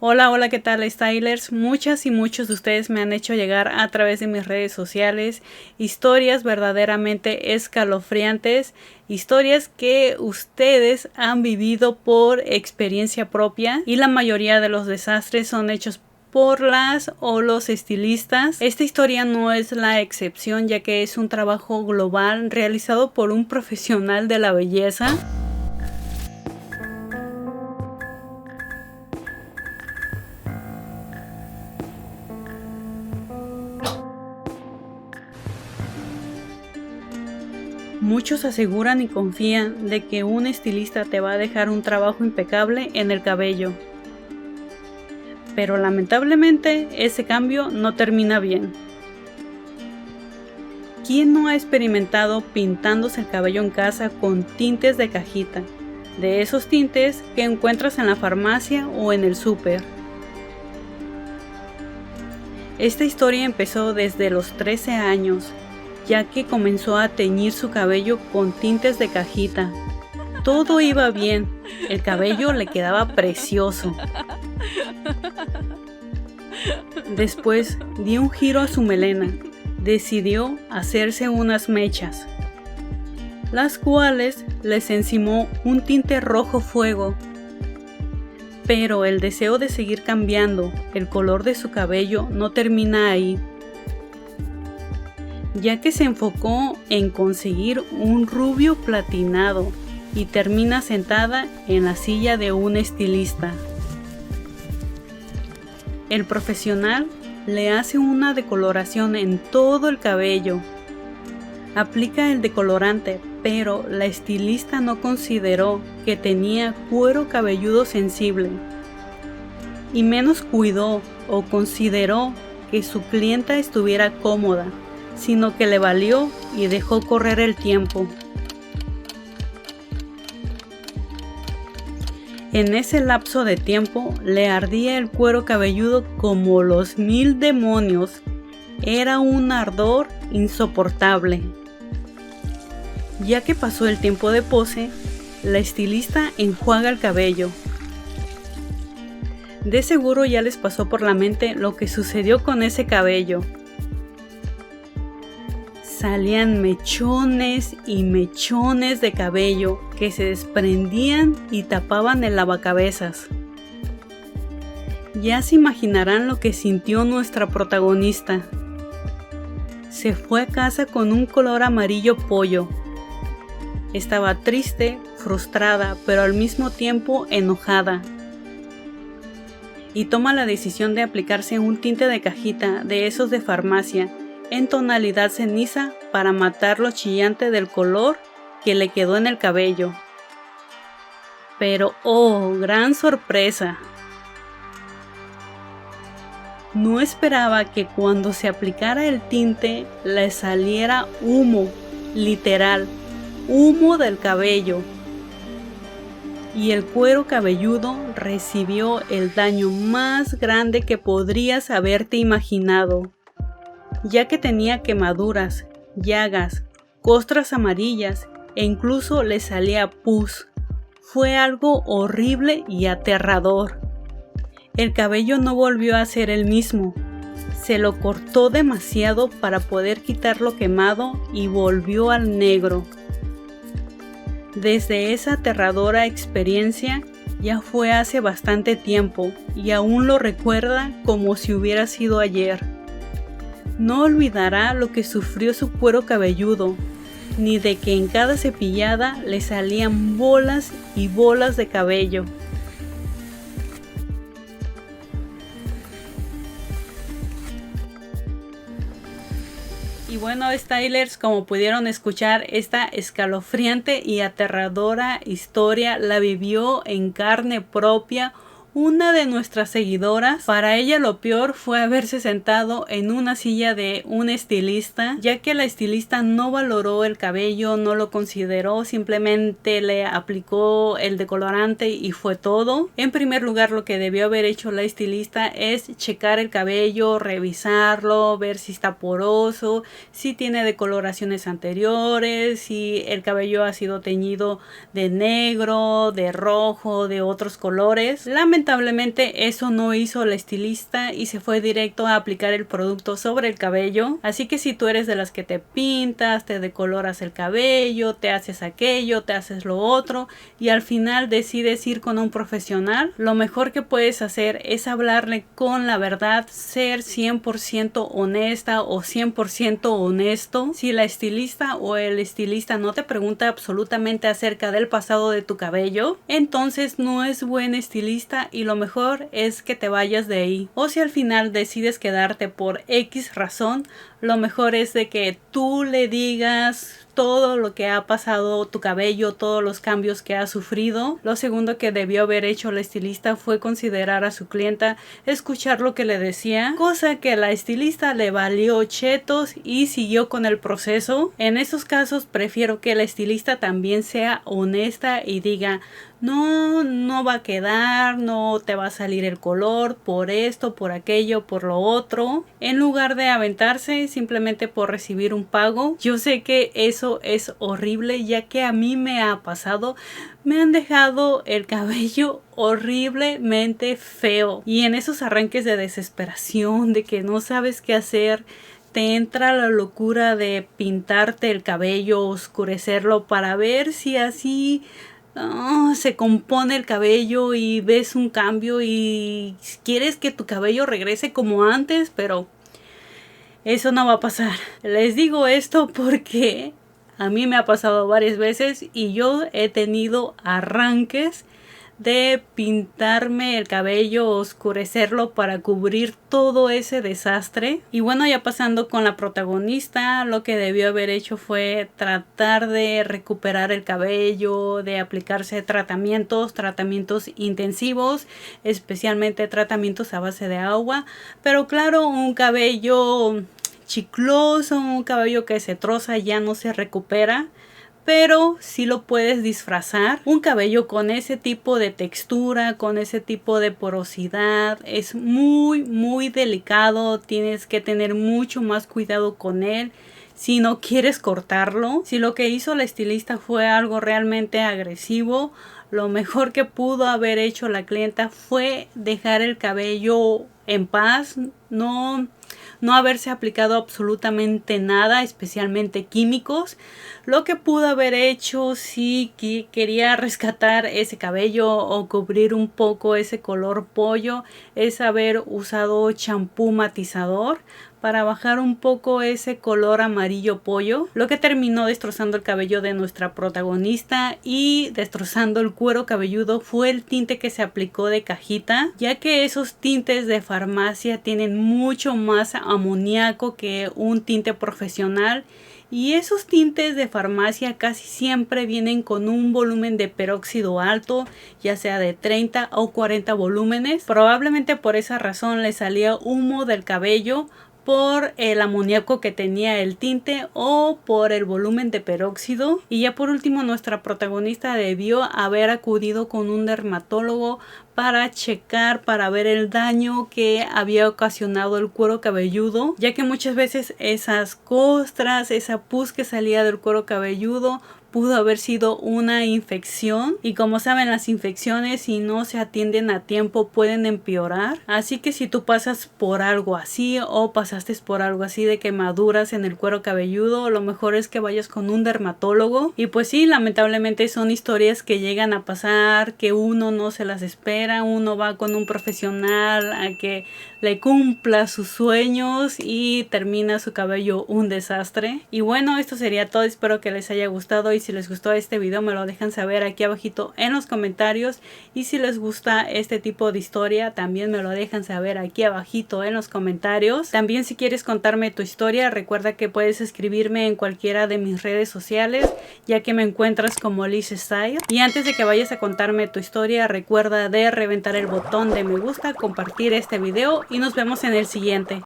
Hola, hola, ¿qué tal, stylers? Muchas y muchos de ustedes me han hecho llegar a través de mis redes sociales historias verdaderamente escalofriantes, historias que ustedes han vivido por experiencia propia y la mayoría de los desastres son hechos por las o los estilistas. Esta historia no es la excepción, ya que es un trabajo global realizado por un profesional de la belleza. Muchos aseguran y confían de que un estilista te va a dejar un trabajo impecable en el cabello. Pero lamentablemente ese cambio no termina bien. ¿Quién no ha experimentado pintándose el cabello en casa con tintes de cajita? De esos tintes que encuentras en la farmacia o en el súper. Esta historia empezó desde los 13 años, ya que comenzó a teñir su cabello con tintes de cajita. Todo iba bien, el cabello le quedaba precioso. Después dio un giro a su melena, decidió hacerse unas mechas, las cuales les encimó un tinte rojo fuego. Pero el deseo de seguir cambiando el color de su cabello no termina ahí, ya que se enfocó en conseguir un rubio platinado y termina sentada en la silla de un estilista. El profesional le hace una decoloración en todo el cabello. Aplica el decolorante, pero la estilista no consideró que tenía cuero cabelludo sensible, y menos cuidó o consideró que su clienta estuviera cómoda, sino que le valió y dejó correr el tiempo. En ese lapso de tiempo le ardía el cuero cabelludo como los 1000 demonios. Era un ardor insoportable. Ya que pasó el tiempo de pose, la estilista enjuaga el cabello. De seguro ya les pasó por la mente lo que sucedió con ese cabello. Salían mechones y mechones de cabello que se desprendían y tapaban el lavacabezas. Ya se imaginarán lo que sintió nuestra protagonista. Se fue a casa con un color amarillo pollo. Estaba triste, frustrada, pero al mismo tiempo enojada. Y toma la decisión de aplicarse un tinte de cajita de esos de farmacia en tonalidad ceniza para matar lo chillante del color que le quedó en el cabello. Pero ¡oh, gran sorpresa! No esperaba que cuando se aplicara el tinte le saliera humo, literal, humo del cabello. Y el cuero cabelludo recibió el daño más grande que podrías haberte imaginado, ya que tenía quemaduras, llagas, costras amarillas e incluso le salía pus. Fue algo horrible y aterrador. El cabello no volvió a ser el mismo. Se lo cortó demasiado para poder quitarlo quemado y volvió al negro. Desde esa aterradora experiencia ya fue hace bastante tiempo y aún lo recuerda como si hubiera sido ayer. No olvidará lo que sufrió su cuero cabelludo, ni de que en cada cepillada le salían bolas y bolas de cabello. Y bueno, stylers, como pudieron escuchar, esta escalofriante y aterradora historia la vivió en carne propia una de nuestras seguidoras. Para ella lo peor fue haberse sentado en una silla de un estilista, ya que la estilista no valoró el cabello, no lo consideró, simplemente le aplicó el decolorante y fue todo. En primer lugar, lo que debió haber hecho la estilista es checar el cabello, revisarlo, ver si está poroso, si tiene decoloraciones anteriores, si el cabello ha sido teñido de negro, de rojo, de otros colores. Lamentablemente lamentablemente eso no hizo la estilista y se fue directo a aplicar el producto sobre el cabello. Así que si tú eres de las que te pintas, te decoloras el cabello, te haces aquello, te haces lo otro y al final decides ir con un profesional, lo mejor que puedes hacer es hablarle con la verdad, ser 100% honesta o 100% honesto. Si la estilista o el estilista no te pregunta absolutamente acerca del pasado de tu cabello, entonces no es buen estilista y lo mejor es que te vayas de ahí. O si al final decides quedarte por X razón, lo mejor es de que tú le digas todo lo que ha pasado tu cabello, todos los cambios que ha sufrido. Lo segundo que debió haber hecho la estilista fue considerar a su clienta, escuchar lo que le decía, cosa que la estilista le valió chetos y siguió con el proceso. En esos casos prefiero que la estilista también sea honesta y diga: no va a quedar, no te va a salir el color por esto, por aquello, por lo otro, en lugar de aventarse simplemente por recibir un pago. Yo sé que eso es horrible, ya que a mí me ha pasado. Me han dejado el cabello horriblemente feo y en esos arranques de desesperación, de que no sabes qué hacer, te entra la locura de pintarte el cabello, oscurecerlo para ver si así se compone el cabello y ves un cambio y quieres que tu cabello regrese como antes, pero eso no va a pasar. Les digo esto porque a mí me ha pasado varias veces y yo he tenido arranques de pintarme el cabello, oscurecerlo para cubrir todo ese desastre. Y bueno, ya pasando con la protagonista, lo que debió haber hecho fue tratar de recuperar el cabello, de aplicarse tratamientos intensivos, especialmente tratamientos a base de agua. Pero claro, un cabello chicloso, un cabello que se troza ya no se recupera, pero sí lo puedes disfrazar. Un cabello con ese tipo de textura, con ese tipo de porosidad, es muy delicado. Tienes que tener mucho más cuidado con él si no quieres cortarlo. Si lo que hizo la estilista fue algo realmente agresivo, lo mejor que pudo haber hecho la clienta fue dejar el cabello en paz, no haberse aplicado absolutamente nada, especialmente químicos. Lo que pudo haber hecho si quería rescatar ese cabello o cubrir un poco ese color pollo es haber usado champú matizador para bajar un poco ese color amarillo pollo, lo que terminó destrozando el cabello de nuestra protagonista y destrozando el cuero cabelludo fue el tinte que se aplicó de cajita, ya que esos tintes de farmacia tienen mucho más amoníaco que un tinte profesional. Y esos tintes de farmacia casi siempre vienen con un volumen de peróxido alto, ya sea de 30 o 40 volúmenes. Probablemente por esa razón le salía humo del cabello, por el amoníaco que tenía el tinte o por el volumen de peróxido. Y ya por último, nuestra protagonista debió haber acudido con un dermatólogo para checar, para ver el daño que había ocasionado el cuero cabelludo, ya que muchas veces esas costras, esa pus que salía del cuero cabelludo pudo haber sido una infección, y como saben, las infecciones, si no se atienden a tiempo, pueden empeorar. Así que si tú pasas por algo así o pasaste por algo así de quemaduras en el cuero cabelludo, lo mejor es que vayas con un dermatólogo. Y pues sí, lamentablemente son historias que llegan a pasar, que uno no se las espera. Uno va con un profesional a que le cumpla sus sueños y termina su cabello un desastre. Y bueno, esto sería todo. Espero que les haya gustado, y si les gustó este video me lo dejan saber aquí abajito en los comentarios. Y si les gusta este tipo de historia, también me lo dejan saber aquí abajito en los comentarios. También, si quieres contarme tu historia, recuerda que puedes escribirme en cualquiera de mis redes sociales, ya que me encuentras como Liz Style. Y antes de que vayas a contarme tu historia, recuerda de reventar el botón de me gusta, compartir este video y nos vemos en el siguiente.